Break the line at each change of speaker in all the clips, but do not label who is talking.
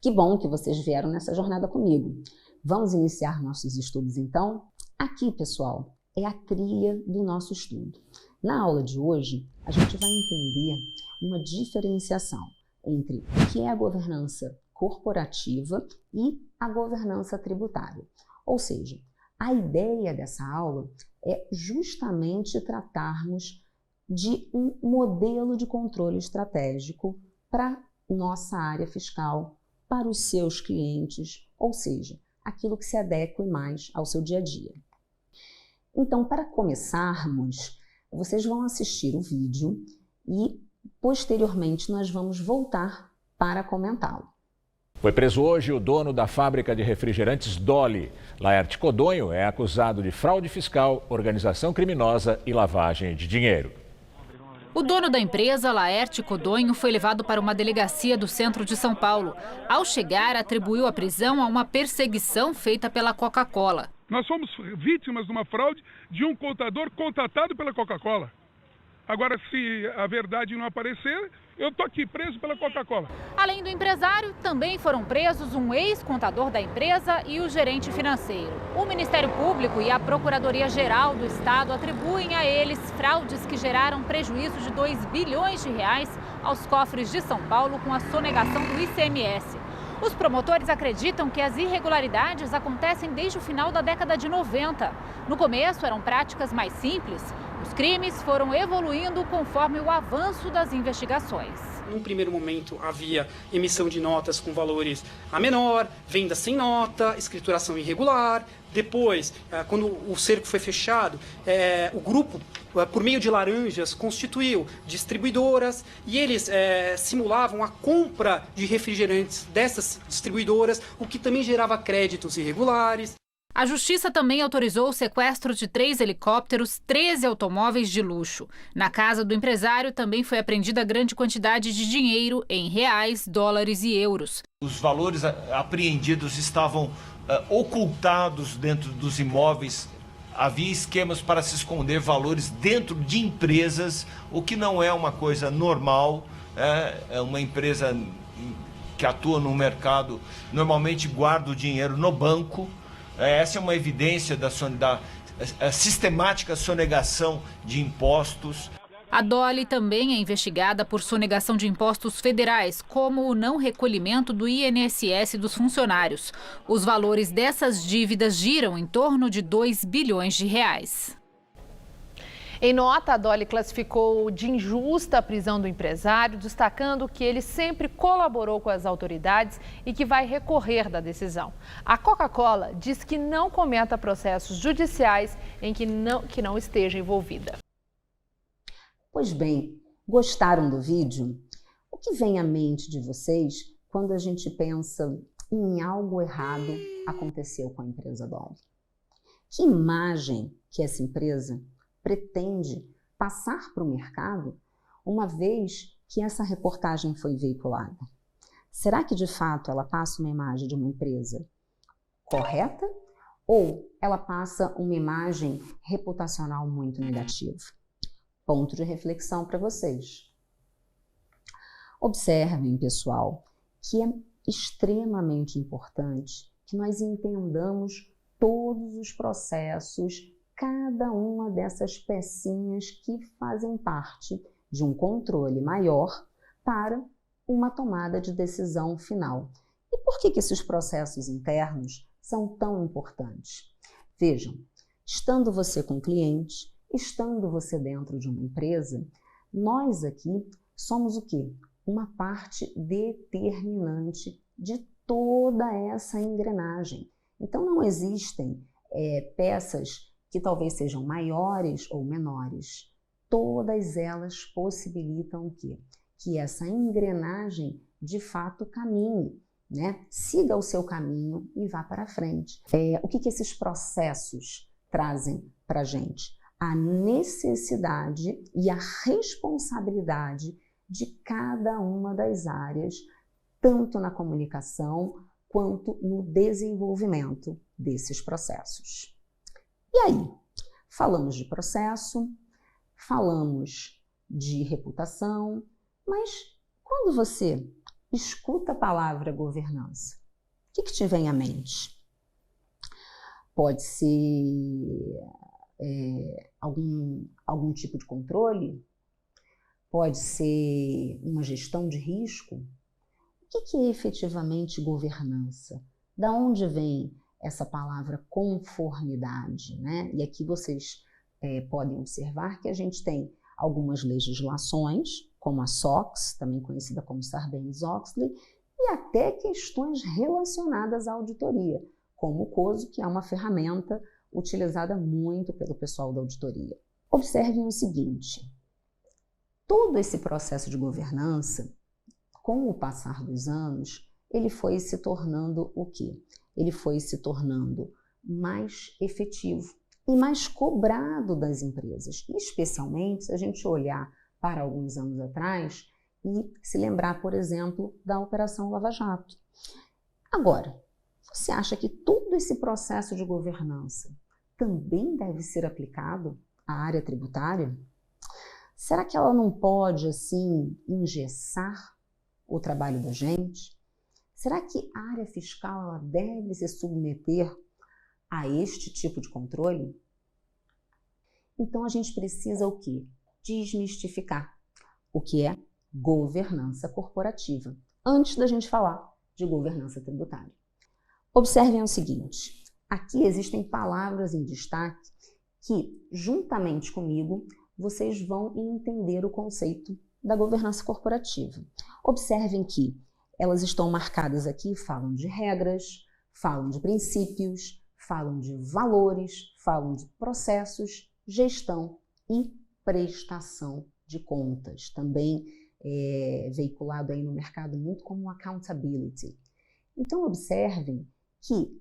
Que bom que vocês vieram nessa jornada comigo. Vamos iniciar nossos estudos então? Aqui, pessoal, é a trilha do nosso estudo. Na aula de hoje, a gente vai entender uma diferenciação entre o que é a governança corporativa e a governança tributária. Ou seja, a ideia dessa aula é justamente tratarmos de um modelo de controle estratégico para nossa área fiscal, para os seus clientes, ou seja, aquilo que se adeque mais ao seu dia a dia. Então, para começarmos, vocês vão assistir o vídeo e, posteriormente, nós vamos voltar para comentá-lo.
Foi preso hoje o dono da fábrica de refrigerantes Dolly. Laerte Codonho é acusado de fraude fiscal, organização criminosa e lavagem de dinheiro.
O dono da empresa, Laerte Codonho, foi levado para uma delegacia do centro de São Paulo. Ao chegar, atribuiu a prisão a uma perseguição feita pela Coca-Cola.
Nós somos vítimas de uma fraude de um contador contratado pela Coca-Cola. Agora, se a verdade não aparecer, eu estou aqui preso pela Coca-Cola.
Além do empresário, também foram presos um ex-contador da empresa e o gerente financeiro. O Ministério Público e a Procuradoria-Geral do Estado atribuem a eles fraudes que geraram prejuízo de 2 bilhões de reais aos cofres de São Paulo com a sonegação do ICMS. Os promotores acreditam que as irregularidades acontecem desde o final da década de 90. No começo, eram práticas mais simples. Os crimes foram evoluindo conforme o avanço das investigações.
Num primeiro momento, havia emissão de notas com valores a menor, venda sem nota, escrituração irregular. Depois, quando o cerco foi fechado, o grupo, por meio de laranjas, constituiu distribuidoras e eles simulavam a compra de refrigerantes dessas distribuidoras, o que também gerava créditos irregulares.
A Justiça também autorizou o sequestro de 3 helicópteros, 13 automóveis de luxo. Na casa do empresário também foi apreendida grande quantidade de dinheiro em reais, dólares e euros.
Os valores apreendidos estavam ocultados dentro dos imóveis. Havia esquemas para se esconder valores dentro de empresas, o que não é uma coisa normal. É uma empresa que atua no mercado, normalmente guarda o dinheiro no banco. Essa é uma evidência da sistemática sonegação de impostos.
A Dolly também é investigada por sonegação de impostos federais, como o não recolhimento do INSS dos funcionários. Os valores dessas dívidas giram em torno de 2 bilhões de reais.
Em nota, a Dolly classificou de injusta a prisão do empresário, destacando que ele sempre colaborou com as autoridades e que vai recorrer da decisão. A Coca-Cola diz que não comenta processos judiciais em que não esteja envolvida.
Pois bem, gostaram do vídeo? O que vem à mente de vocês quando a gente pensa em algo errado aconteceu com a empresa Dolly? Que imagem que essa empresa pretende passar para o mercado uma vez que essa reportagem foi veiculada? Será que de fato ela passa uma imagem de uma empresa correta ou ela passa uma imagem reputacional muito negativa? Ponto de reflexão para vocês. Observem, pessoal, que é extremamente importante que nós entendamos todos os processos, cada uma dessas pecinhas que fazem parte de um controle maior para uma tomada de decisão final. E por que esses processos internos são tão importantes? Vejam, estando você com cliente, estando você dentro de uma empresa, nós aqui somos o quê? Uma parte determinante de toda essa engrenagem. Então não existem peças que talvez sejam maiores ou menores. Todas elas possibilitam o quê? Que essa engrenagem de fato caminhe, né? Siga o seu caminho e vá para frente. O que esses processos trazem para a gente? A necessidade e a responsabilidade de cada uma das áreas, tanto na comunicação quanto no desenvolvimento desses processos. E aí, falamos de processo, falamos de reputação, mas quando você escuta a palavra governança, o que te vem à mente? Pode ser algum tipo de controle? Pode ser uma gestão de risco? O que é efetivamente governança? Da onde vem essa palavra conformidade, né? E aqui vocês podem observar que a gente tem algumas legislações, como a SOX, também conhecida como Sarbanes-Oxley, e até questões relacionadas à auditoria, como o COSO, que é uma ferramenta utilizada muito pelo pessoal da auditoria. Observem o seguinte: todo esse processo de governança, com o passar dos anos, ele foi se tornando o quê? Ele foi se tornando mais efetivo e mais cobrado das empresas, especialmente se a gente olhar para alguns anos atrás e se lembrar, por exemplo, da Operação Lava Jato. Agora, você acha que todo esse processo de governança também deve ser aplicado à área tributária? Será que ela não pode, assim, engessar o trabalho da gente? Será que a área fiscal ela deve se submeter a este tipo de controle? Então a gente precisa o quê? Desmistificar o que é governança corporativa, antes da gente falar de governança tributária. Observem o seguinte: aqui existem palavras em destaque que, juntamente comigo, vocês vão entender o conceito da governança corporativa. Observem que elas estão marcadas aqui, falam de regras, falam de princípios, falam de valores, falam de processos, gestão e prestação de contas. Também veiculado aí no mercado muito como accountability. Então observem que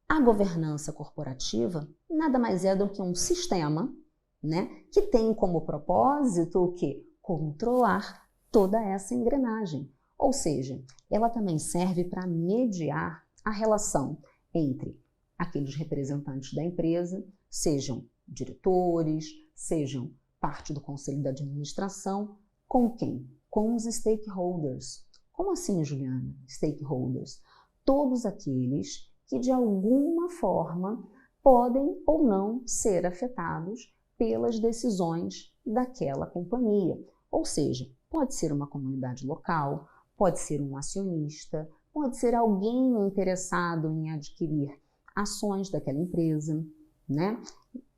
a governança corporativa nada mais é do que um sistema, né, que tem como propósito o quê? Controlar toda essa engrenagem. Ou seja, ela também serve para mediar a relação entre aqueles representantes da empresa, sejam diretores, sejam parte do conselho da administração, com quem? Com os stakeholders. Como assim, Juliana? Stakeholders? Todos aqueles que de alguma forma podem ou não ser afetados pelas decisões daquela companhia. Ou seja, pode ser uma comunidade local, pode ser um acionista, pode ser alguém interessado em adquirir ações daquela empresa, né?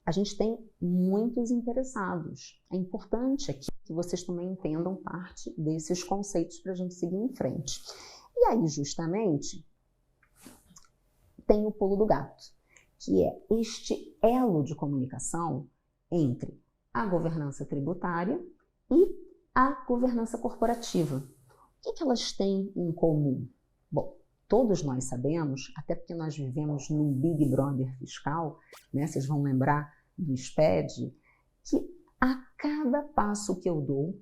A gente tem muitos interessados. É importante aqui que vocês também entendam parte desses conceitos para a gente seguir em frente. E aí, justamente, tem o pulo do gato, que é este elo de comunicação entre a governança tributária e a governança corporativa. O que elas têm em comum? Bom, todos nós sabemos, até porque nós vivemos num Big Brother fiscal, né? Vocês vão lembrar do SPED, que a cada passo que eu dou,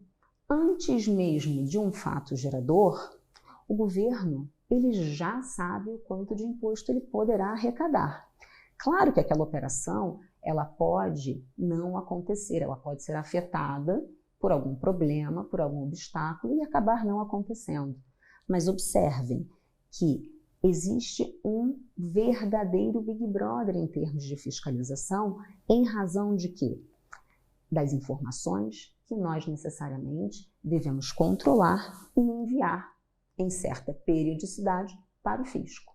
antes mesmo de um fato gerador, o governo ele já sabe o quanto de imposto ele poderá arrecadar. Claro que aquela operação ela pode não acontecer, ela pode ser afetada por algum problema, por algum obstáculo e acabar não acontecendo. Mas observem que existe um verdadeiro Big Brother em termos de fiscalização, em razão de quê? Das informações que nós necessariamente devemos controlar e enviar em certa periodicidade para o fisco.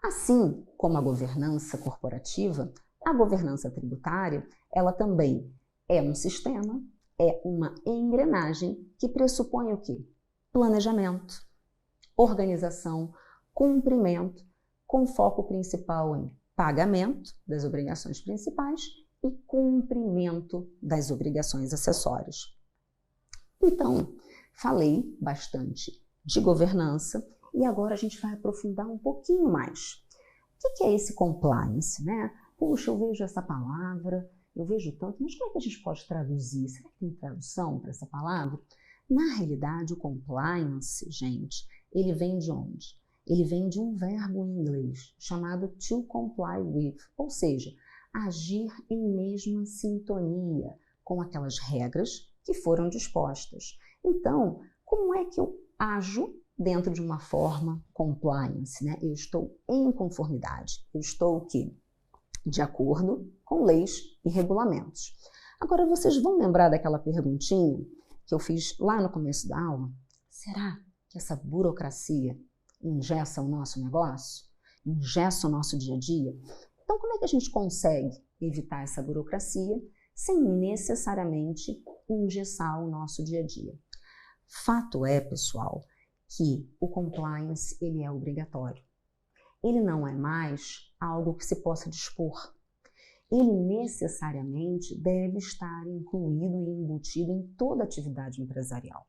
Assim como a governança corporativa, a governança tributária, ela também é um sistema, é uma engrenagem que pressupõe o quê? Planejamento, organização, cumprimento, com foco principal em pagamento das obrigações principais e cumprimento das obrigações acessórias. Então, falei bastante de governança e agora a gente vai aprofundar um pouquinho mais. O que é esse compliance, né? Puxa, eu vejo essa palavra, eu vejo tanto, mas como é que a gente pode traduzir? Será que tem tradução para essa palavra? Na realidade, o compliance, gente, ele vem de onde? Ele vem de um verbo em inglês chamado to comply with, ou seja, agir em mesma sintonia com aquelas regras que foram dispostas. Então, como é que eu ajo dentro de uma forma compliance, né? Eu estou em conformidade, eu estou o quê? De acordo com leis e regulamentos. Agora, vocês vão lembrar daquela perguntinha que eu fiz lá no começo da aula? Será que essa burocracia engessa o nosso negócio? Engessa o nosso dia a dia? Então, como é que a gente consegue evitar essa burocracia sem necessariamente engessar o nosso dia a dia? Fato é, pessoal, que o compliance ele é obrigatório. Ele não é mais algo que se possa dispor. Ele necessariamente deve estar incluído e embutido em toda atividade empresarial.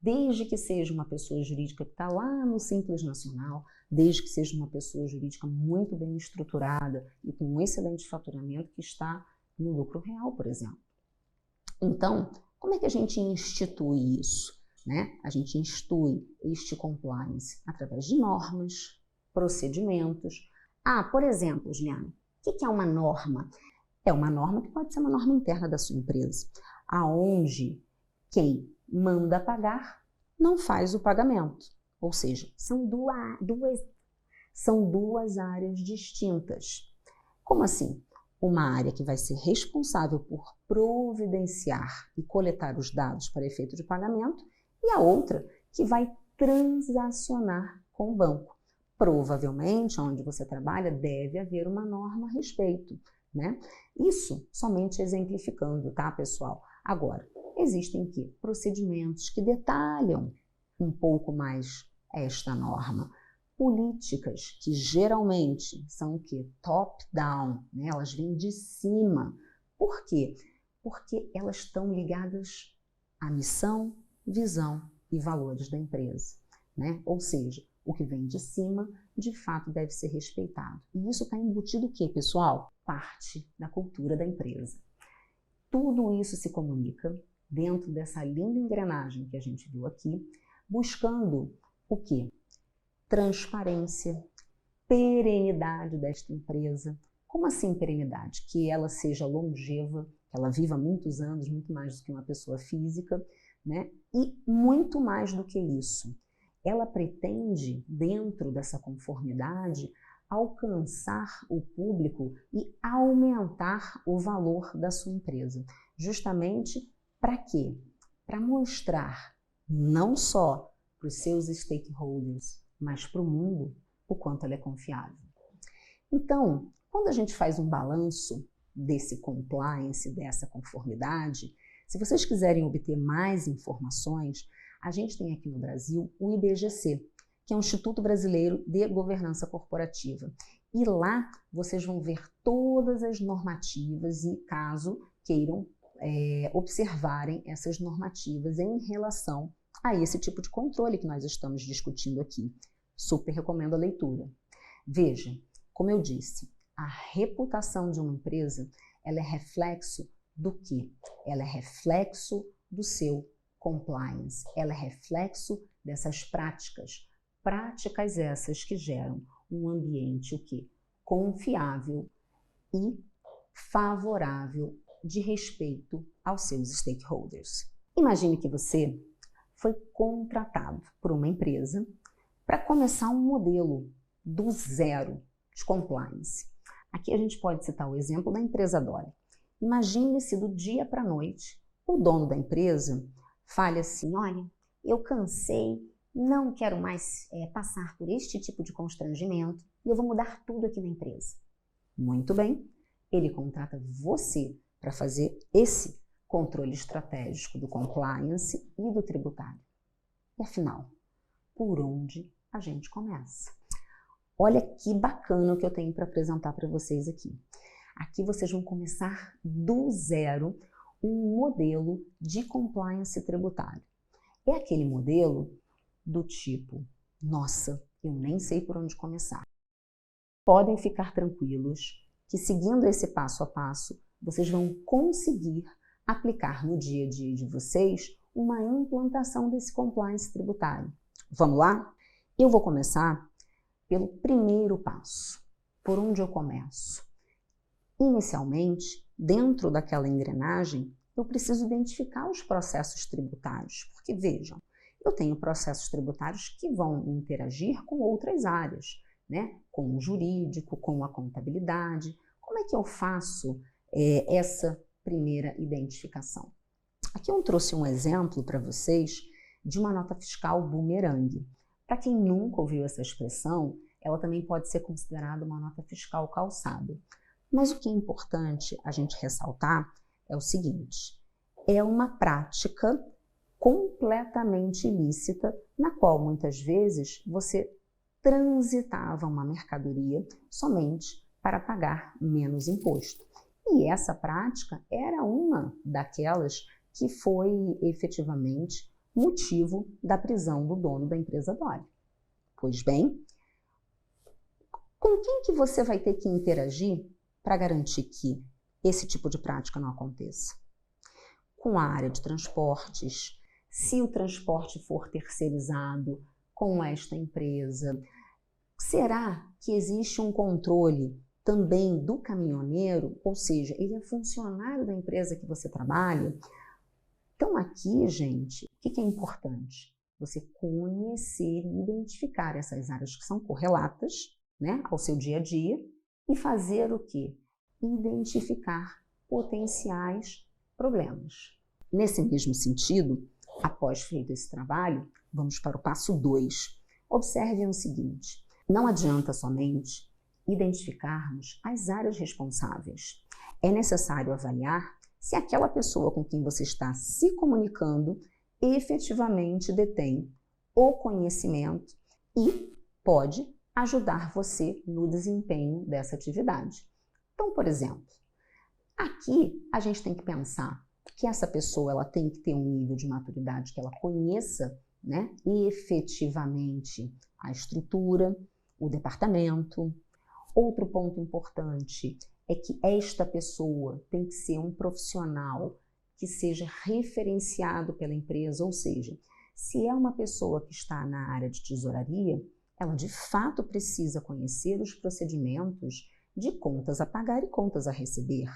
Desde que seja uma pessoa jurídica que está lá no Simples Nacional, desde que seja uma pessoa jurídica muito bem estruturada e com um excelente faturamento que está no lucro real, por exemplo. Então, como é que a gente institui isso? Né? A gente institui este compliance através de normas, procedimentos. Por exemplo, Juliana, o que é uma norma? É uma norma que pode ser uma norma interna da sua empresa, aonde quem manda pagar não faz o pagamento. Ou seja, são duas áreas distintas. Como assim? Uma área que vai ser responsável por providenciar e coletar os dados para efeito de pagamento e a outra que vai transacionar com o banco. Provavelmente, onde você trabalha, deve haver uma norma a respeito, né? Isso somente exemplificando, tá, pessoal? Agora, existem procedimentos que detalham um pouco mais esta norma. Políticas que geralmente são top-down, né? Elas vêm de cima. Por quê? Porque elas estão ligadas à missão, visão e valores da empresa, né? Ou seja, o que vem de cima, de fato, deve ser respeitado. E isso está embutido o quê, pessoal? Parte da cultura da empresa. Tudo isso se comunica dentro dessa linda engrenagem que a gente viu aqui, buscando o quê? Transparência, perenidade desta empresa. Como assim perenidade? Que ela seja longeva, que ela viva muitos anos, muito mais do que uma pessoa física, né? E muito mais do que isso, ela pretende, dentro dessa conformidade, alcançar o público e aumentar o valor da sua empresa. Justamente para quê? Para mostrar não só para os seus stakeholders, mas para o mundo o quanto ela é confiável. Então, quando a gente faz um balanço desse compliance, dessa conformidade, se vocês quiserem obter mais informações, a gente tem aqui no Brasil o IBGC, que é o Instituto Brasileiro de Governança Corporativa. E lá vocês vão ver todas as normativas e, caso queiram observarem essas normativas em relação a esse tipo de controle que nós estamos discutindo aqui. Super recomendo a leitura. Veja, como eu disse, a reputação de uma empresa, ela é reflexo do quê? Ela é reflexo do seu compliance, ela é reflexo dessas práticas essas que geram um ambiente confiável e favorável de respeito aos seus stakeholders. Imagine que você foi contratado por uma empresa para começar um modelo do zero de compliance. Aqui a gente pode citar o exemplo da empresa Dolly. Imagine se do dia para a noite o dono da empresa fale assim: olha, eu cansei, não quero mais passar por este tipo de constrangimento e eu vou mudar tudo aqui na empresa. Muito bem, ele contrata você para fazer esse controle estratégico do compliance e do tributário. E afinal, por onde a gente começa? Olha que bacana o que eu tenho para apresentar para vocês aqui. Aqui vocês vão começar do zero um modelo de compliance tributário. É aquele modelo do tipo, nossa, eu nem sei por onde começar. Podem ficar tranquilos que, seguindo esse passo a passo, vocês vão conseguir aplicar no dia a dia de vocês uma implantação desse compliance tributário. Vamos lá? Eu vou começar pelo primeiro passo. Por onde eu começo? Inicialmente, dentro daquela engrenagem, eu preciso identificar os processos tributários, porque vejam, eu tenho processos tributários que vão interagir com outras áreas, né? Com o jurídico, com a contabilidade. Como é que eu faço essa primeira identificação? Aqui eu trouxe um exemplo para vocês de uma nota fiscal bumerangue. Para quem nunca ouviu essa expressão, ela também pode ser considerada uma nota fiscal calçada. Mas o que é importante a gente ressaltar é o seguinte: é uma prática completamente ilícita, na qual muitas vezes você transitava uma mercadoria somente para pagar menos imposto. E essa prática era uma daquelas que foi efetivamente motivo da prisão do dono da empresa Dolly. Pois bem, com quem que você vai ter que interagir para garantir que esse tipo de prática não aconteça? Com a área de transportes, se o transporte for terceirizado com esta empresa, será que existe um controle também do caminhoneiro? Ou seja, ele é funcionário da empresa que você trabalha? Então aqui, gente, o que é importante? Você conhecer e identificar essas áreas que são correlatas, né, ao seu dia a dia e fazer o quê? Identificar potenciais problemas. Nesse mesmo sentido, após feito esse trabalho, vamos para o passo 2. Observem o seguinte: não adianta somente identificarmos as áreas responsáveis. É necessário avaliar se aquela pessoa com quem você está se comunicando efetivamente detém o conhecimento e pode ajudar você no desempenho dessa atividade. Então, por exemplo, aqui a gente tem que pensar que essa pessoa ela tem que ter um nível de maturidade que ela conheça, né, efetivamente a estrutura, o departamento. Outro ponto importante é que esta pessoa tem que ser um profissional que seja referenciado pela empresa, ou seja, se é uma pessoa que está na área de tesouraria, ela de fato precisa conhecer os procedimentos de contas a pagar e contas a receber.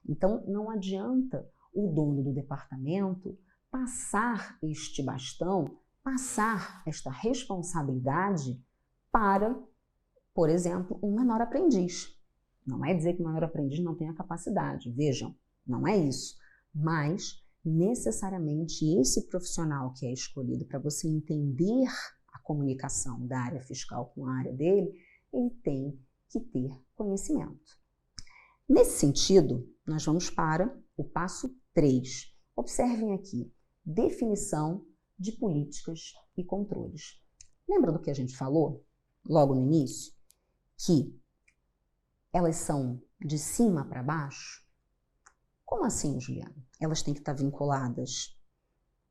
Então, não adianta o dono do departamento passar este bastão, passar esta responsabilidade para, por exemplo, um menor aprendiz. Não é dizer que o menor aprendiz não tenha capacidade, vejam, não é isso. Mas, necessariamente, esse profissional que é escolhido para você entender a comunicação da área fiscal com a área dele, ele tem que ter conhecimento. Nesse sentido, nós vamos para o passo 3. Observem aqui, definição de políticas e controles. Lembra do que a gente falou logo no início? Que elas são de cima para baixo? Como assim, Juliana? Elas têm que estar vinculadas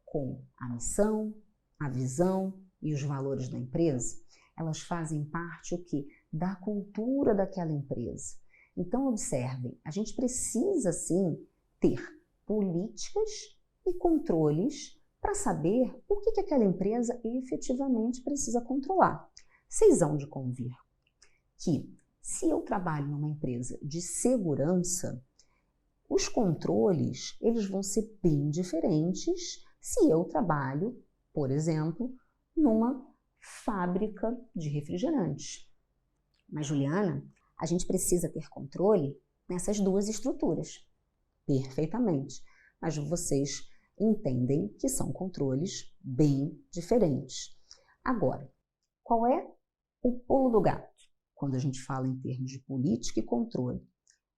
com a missão, a visão e os valores da empresa. Elas fazem parte o quê? Da cultura daquela empresa. Então, observem, a gente precisa, sim, ter políticas e controles para saber o que aquela empresa efetivamente precisa controlar. Vocês hão de convir que, se eu trabalho numa empresa de segurança, os controles eles vão ser bem diferentes se eu trabalho, por exemplo, numa fábrica de refrigerantes. Mas, Juliana, a gente precisa ter controle nessas duas estruturas. Perfeitamente. Mas vocês entendem que são controles bem diferentes. Agora, qual é o pulo do gato quando a gente fala em termos de política e controle?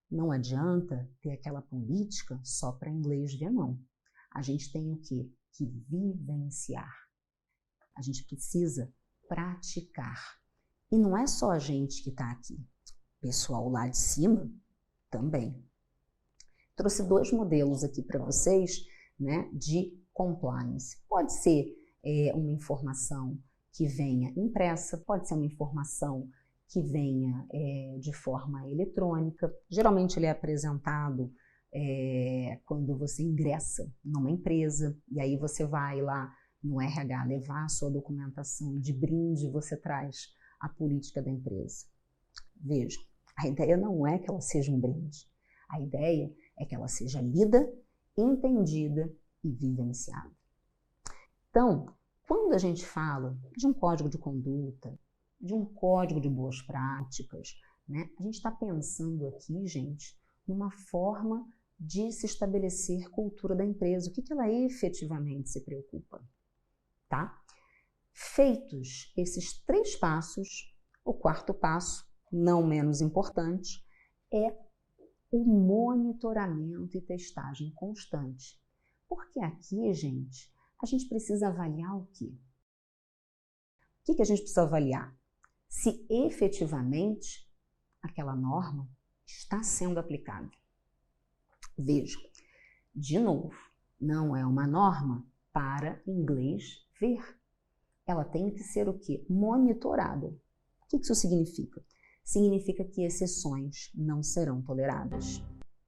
Não adianta ter aquela política só para inglês ver, não. A gente tem o quê? Que vivenciar. A gente precisa praticar. E não é só a gente que está aqui. O pessoal lá de cima também. Trouxe 2 modelos aqui para vocês, né, de compliance. Pode ser uma informação que venha impressa, pode ser uma informação que venha de forma eletrônica. Geralmente ele é apresentado quando você ingressa numa empresa e aí você vai lá no RH levar a sua documentação e de brinde você traz a política da empresa. Veja, a ideia não é que ela seja um brinde. A ideia é que ela seja lida, entendida e vivenciada. Então, Quando a gente fala de um código de conduta, de um código de boas práticas, né, a gente está pensando aqui, gente, numa forma de se estabelecer cultura da empresa, o que ela efetivamente se preocupa, tá? Feitos esses 3 passos, o 4º passo, não menos importante, é o monitoramento e testagem constante. Porque aqui, gente, a gente precisa avaliar o quê? O que a gente precisa avaliar? Se efetivamente aquela norma está sendo aplicada. Veja, de novo, não é uma norma para inglês ver. Ela tem que ser o quê? Monitorada. O que isso significa? Significa que exceções não serão toleradas.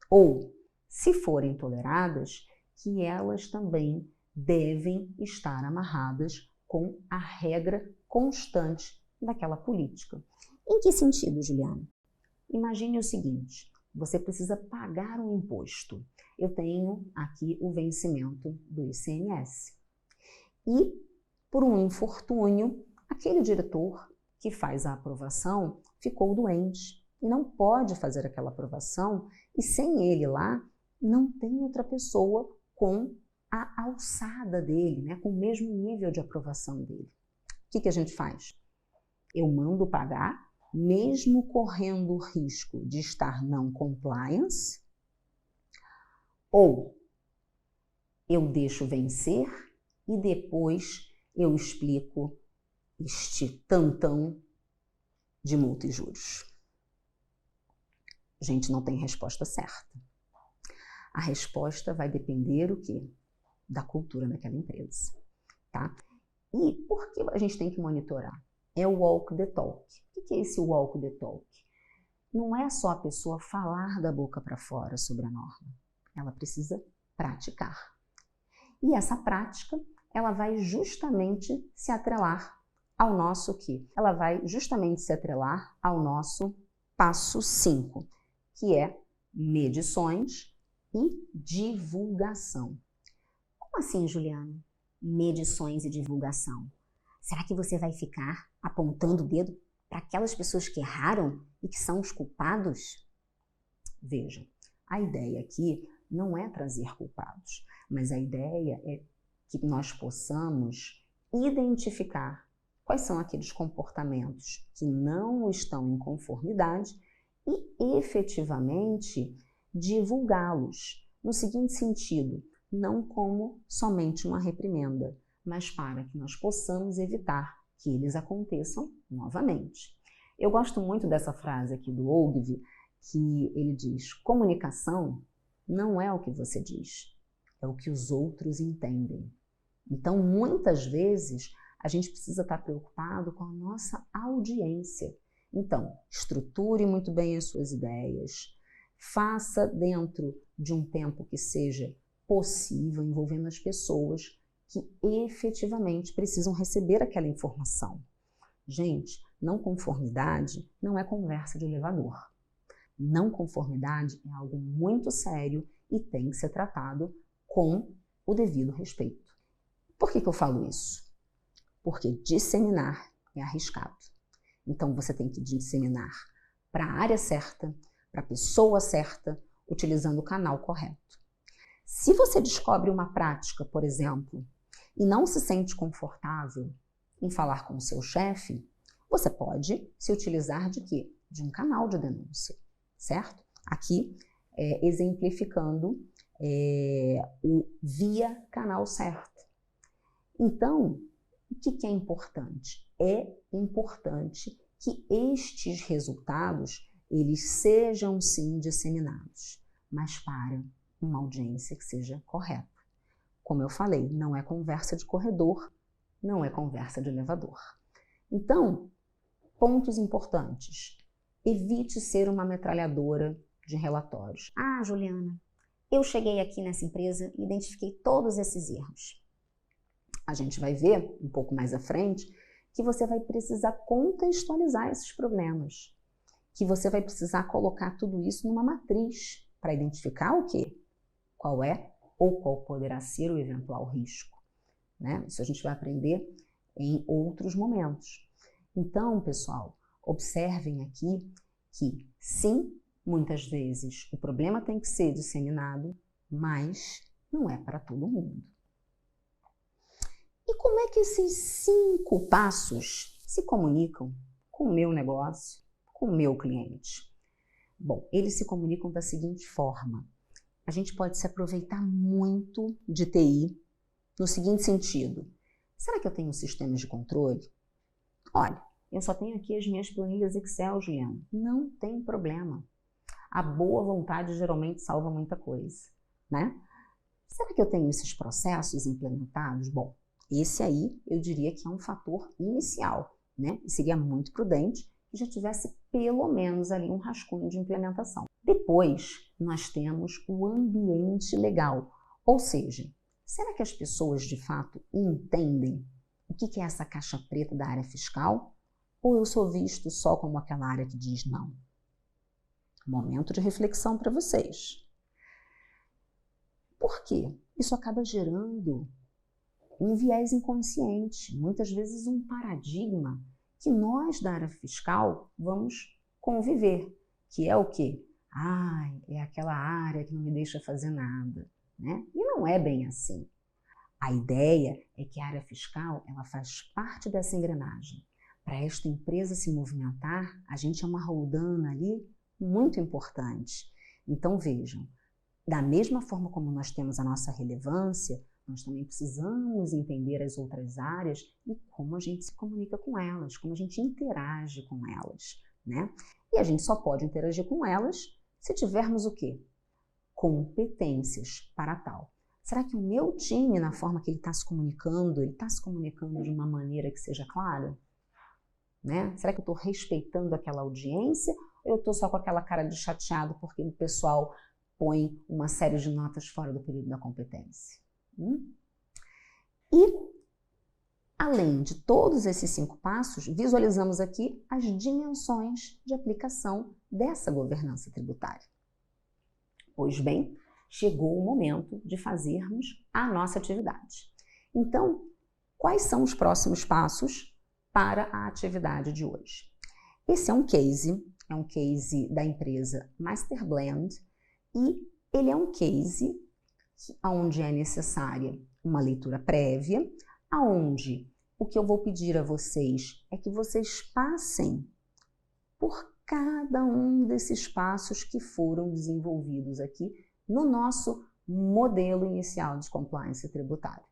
Ou, se forem toleradas, que elas também devem estar amarradas com a regra constante daquela política. Em que sentido, Juliana? Imagine o seguinte, você precisa pagar um imposto. Eu tenho aqui o vencimento do ICMS. E, por um infortúnio, aquele diretor que faz a aprovação ficou doente e não pode fazer aquela aprovação, e sem ele lá, não tem outra pessoa com a alçada dele, né, com o mesmo nível de aprovação dele. O que a gente faz? Eu mando pagar, mesmo correndo o risco de estar não compliance, ou eu deixo vencer e depois eu explico este tantão de multa e juros. A gente não tem resposta certa. A resposta vai depender o quê? Da cultura daquela empresa, tá? E por que a gente tem que monitorar? É o walk the talk. O que é esse walk the talk? Não é só a pessoa falar da boca para fora sobre a norma. Ela precisa praticar. E essa prática, ela vai justamente se atrelar ao nosso quê? Ela vai justamente se atrelar ao nosso passo 5, que é medições e divulgação. Como assim, Juliana? Medições e divulgação. Será que você vai ficar apontando o dedo para aquelas pessoas que erraram e que são os culpados? Veja, a ideia aqui não é trazer culpados, mas a ideia é que nós possamos identificar quais são aqueles comportamentos que não estão em conformidade e efetivamente divulgá-los no seguinte sentido, não como somente uma reprimenda, mas para que nós possamos evitar que eles aconteçam novamente. Eu gosto muito dessa frase aqui do Ogilvy, que ele diz, comunicação não é o que você diz, é o que os outros entendem. Então, muitas vezes, a gente precisa estar preocupado com a nossa audiência. Então, estruture muito bem as suas ideias, faça dentro de um tempo que seja possível, envolvendo as pessoas que efetivamente precisam receber aquela informação. Gente, não conformidade não é conversa de elevador. Não conformidade é algo muito sério e tem que ser tratado com o devido respeito. Por que eu falo isso? Porque disseminar é arriscado. Então você tem que disseminar para a área certa, para a pessoa certa, utilizando o canal correto. Se você descobre uma prática, por exemplo, e não se sente confortável em falar com o seu chefe, você pode se utilizar de quê? De um canal de denúncia, certo? Aqui, exemplificando o via canal certo. Então, o que é importante? É importante que estes resultados, eles sejam sim disseminados, mas para uma audiência que seja correta. Como eu falei, não é conversa de corredor, não é conversa de elevador. Então, pontos importantes. Evite ser uma metralhadora de relatórios. Ah, Juliana, eu cheguei aqui nessa empresa e identifiquei todos esses erros. A gente vai ver, um pouco mais à frente, que você vai precisar contextualizar esses problemas, que você vai precisar colocar tudo isso numa matriz para identificar o quê? Qual é ou qual poderá ser o eventual risco. né? Isso a gente vai aprender em outros momentos. Então, pessoal, observem aqui que, sim, muitas vezes o problema tem que ser disseminado, mas não é para todo mundo. E como é que esses 5 passos se comunicam com o meu negócio, com o meu cliente? Bom, eles se comunicam da seguinte forma. A gente pode se aproveitar muito de TI no seguinte sentido. Será que eu tenho sistemas de controle? Olha, eu só tenho aqui as minhas planilhas Excel, Juliana. Não tem problema. A boa vontade geralmente salva muita coisa, né? Será que eu tenho esses processos implementados? Bom, esse aí eu diria que é um fator inicial, né? E seria muito prudente que já tivesse pelo menos ali um rascunho de implementação. Depois, nós temos o ambiente legal, ou seja, será que as pessoas de fato entendem o que é essa caixa preta da área fiscal? Ou eu sou visto só como aquela área que diz não? Momento de reflexão para vocês. Por quê? Isso acaba gerando um viés inconsciente, muitas vezes um paradigma que nós da área fiscal vamos conviver, que é o quê? É aquela área que não me deixa fazer nada, né? E não é bem assim. A ideia é que a área fiscal, ela faz parte dessa engrenagem. Para esta empresa se movimentar, a gente é uma roldana ali muito importante. Então vejam, da mesma forma como nós temos a nossa relevância, nós também precisamos entender as outras áreas e como a gente se comunica com elas, como a gente interage com elas, né? E a gente só pode interagir com elas se tivermos o quê? Competências para tal. Será que o meu time, na forma que ele está se comunicando de uma maneira que seja clara? Né? Será que eu estou respeitando aquela audiência ou eu estou só com aquela cara de chateado porque o pessoal põe uma série de notas fora do período da competência? E, além de todos esses 5 passos, visualizamos aqui as dimensões de aplicação dessa governança tributária. Pois bem, chegou o momento de fazermos a nossa atividade. Então, quais são os próximos passos para a atividade de hoje? Esse é um case da empresa Masterblend e ele é um case onde é necessária uma leitura prévia, onde o que eu vou pedir a vocês é que vocês passem por cada um desses passos que foram desenvolvidos aqui no nosso modelo inicial de compliance tributária.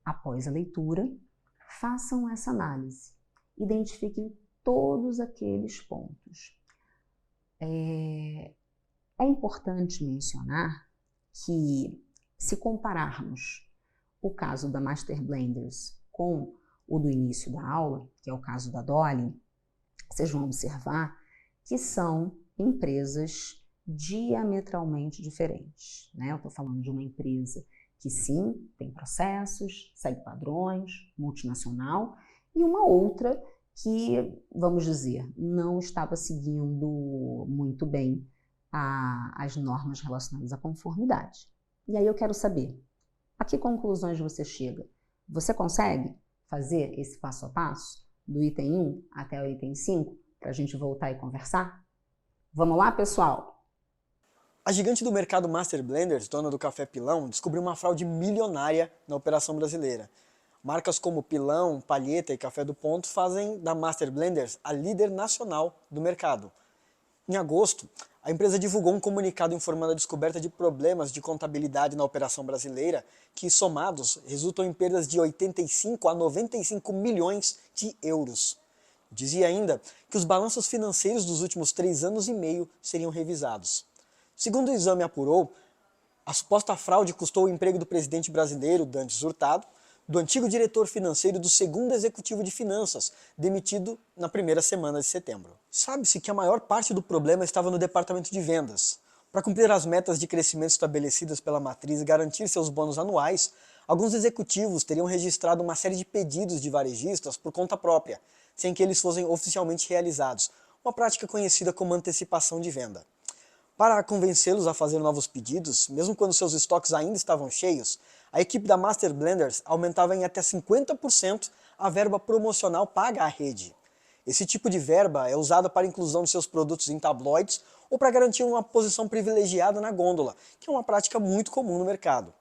Após a leitura, façam essa análise, identifiquem todos aqueles pontos. É importante mencionar que, se compararmos o caso da Masterblenders com o do início da aula, que é o caso da Dolly, vocês vão observar que são empresas diametralmente diferentes, né? Eu estou falando de uma empresa que sim, tem processos, segue padrões, multinacional, e uma outra que, vamos dizer, não estava seguindo muito bem as normas relacionadas à conformidade. E aí eu quero saber, a que conclusões você chega? Você consegue fazer esse passo a passo, do item 1 até o item 5, para a gente voltar e conversar? Vamos lá, pessoal?
A gigante do mercado Masterblenders, dona do Café Pilão, descobriu uma fraude milionária na operação brasileira. Marcas como Pilão, Palheta e Café do Ponto fazem da Masterblenders a líder nacional do mercado. Em agosto, a empresa divulgou um comunicado informando a descoberta de problemas de contabilidade na operação brasileira que, somados, resultam em perdas de 85 a 95 milhões de euros. Dizia ainda que os balanços financeiros dos últimos 3 anos e meio seriam revisados. Segundo o exame apurou, a suposta fraude custou o emprego do presidente brasileiro, Dantes Hurtado, do antigo diretor financeiro do segundo executivo de finanças, demitido na primeira semana de setembro. Sabe-se que a maior parte do problema estava no departamento de vendas. Para cumprir as metas de crescimento estabelecidas pela matriz e garantir seus bônus anuais, alguns executivos teriam registrado uma série de pedidos de varejistas por conta própria, sem que eles fossem oficialmente realizados, uma prática conhecida como antecipação de venda. Para convencê-los a fazer novos pedidos, mesmo quando seus estoques ainda estavam cheios, a equipe da Master Blenders aumentava em até 50% a verba promocional paga à rede. Esse tipo de verba é usada para a inclusão de seus produtos em tabloides ou para garantir uma posição privilegiada na gôndola, que é uma prática muito comum no mercado.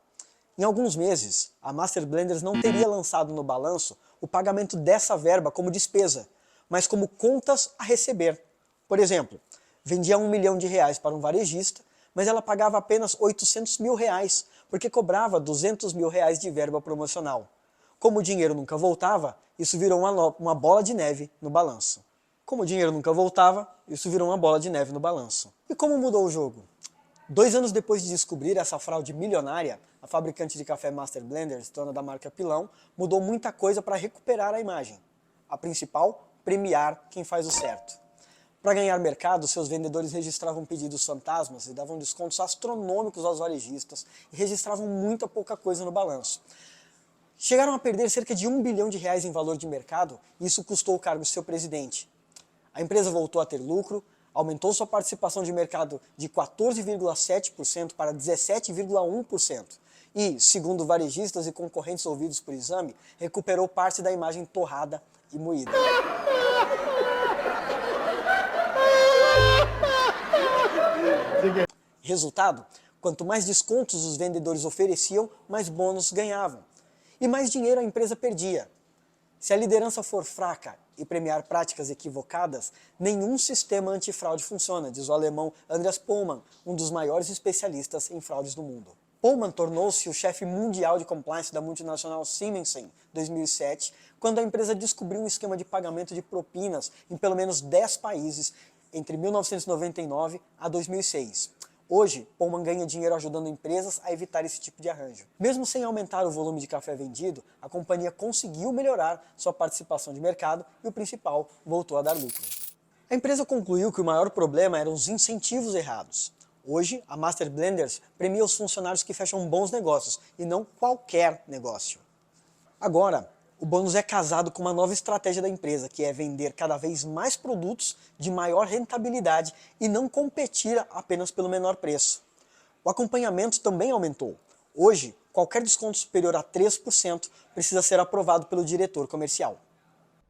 Em alguns meses, a Master Blenders não teria lançado no balanço o pagamento dessa verba como despesa, mas como contas a receber. Por exemplo, vendia R$1 milhão para um varejista, mas ela pagava apenas R$800 mil, porque cobrava R$200 mil de verba promocional. Como o dinheiro nunca voltava, isso virou uma bola de neve no balanço. E como mudou o jogo? 2 anos depois de descobrir essa fraude milionária, a fabricante de café Master Blenders, dona da marca Pilão, mudou muita coisa para recuperar a imagem. A principal, premiar quem faz o certo. Para ganhar mercado, seus vendedores registravam pedidos fantasmas e davam descontos astronômicos aos varejistas e registravam muita pouca coisa no balanço. Chegaram a perder cerca de R$1 bilhão em valor de mercado e isso custou o cargo de seu presidente. A empresa voltou a ter lucro, aumentou sua participação de mercado de 14,7% para 17,1% e, segundo varejistas e concorrentes ouvidos por exame, recuperou parte da imagem torrada e moída. Resultado, quanto mais descontos os vendedores ofereciam, mais bônus ganhavam. E mais dinheiro a empresa perdia. Se a liderança for fraca e premiar práticas equivocadas, nenhum sistema antifraude funciona, diz o alemão Andreas Pohlmann, um dos maiores especialistas em fraudes do mundo. Pohlmann tornou-se o chefe mundial de compliance da multinacional Siemens em 2007, quando a empresa descobriu um esquema de pagamento de propinas em pelo menos 10 países entre 1999 a 2006. Hoje, Pohlmann ganha dinheiro ajudando empresas a evitar esse tipo de arranjo. Mesmo sem aumentar o volume de café vendido, a companhia conseguiu melhorar sua participação de mercado e o principal, voltou a dar lucro. A empresa concluiu que o maior problema eram os incentivos errados. Hoje, a Master Blenders premia os funcionários que fecham bons negócios e não qualquer negócio. Agora, o bônus é casado com uma nova estratégia da empresa, que é vender cada vez mais produtos de maior rentabilidade e não competir apenas pelo menor preço. O acompanhamento também aumentou. Hoje, qualquer desconto superior a 3% precisa ser aprovado pelo diretor comercial.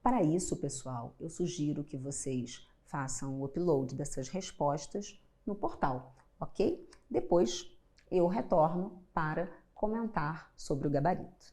Para isso, pessoal, eu sugiro que vocês façam o upload dessas respostas no portal, ok? Depois eu retorno para comentar sobre o gabarito.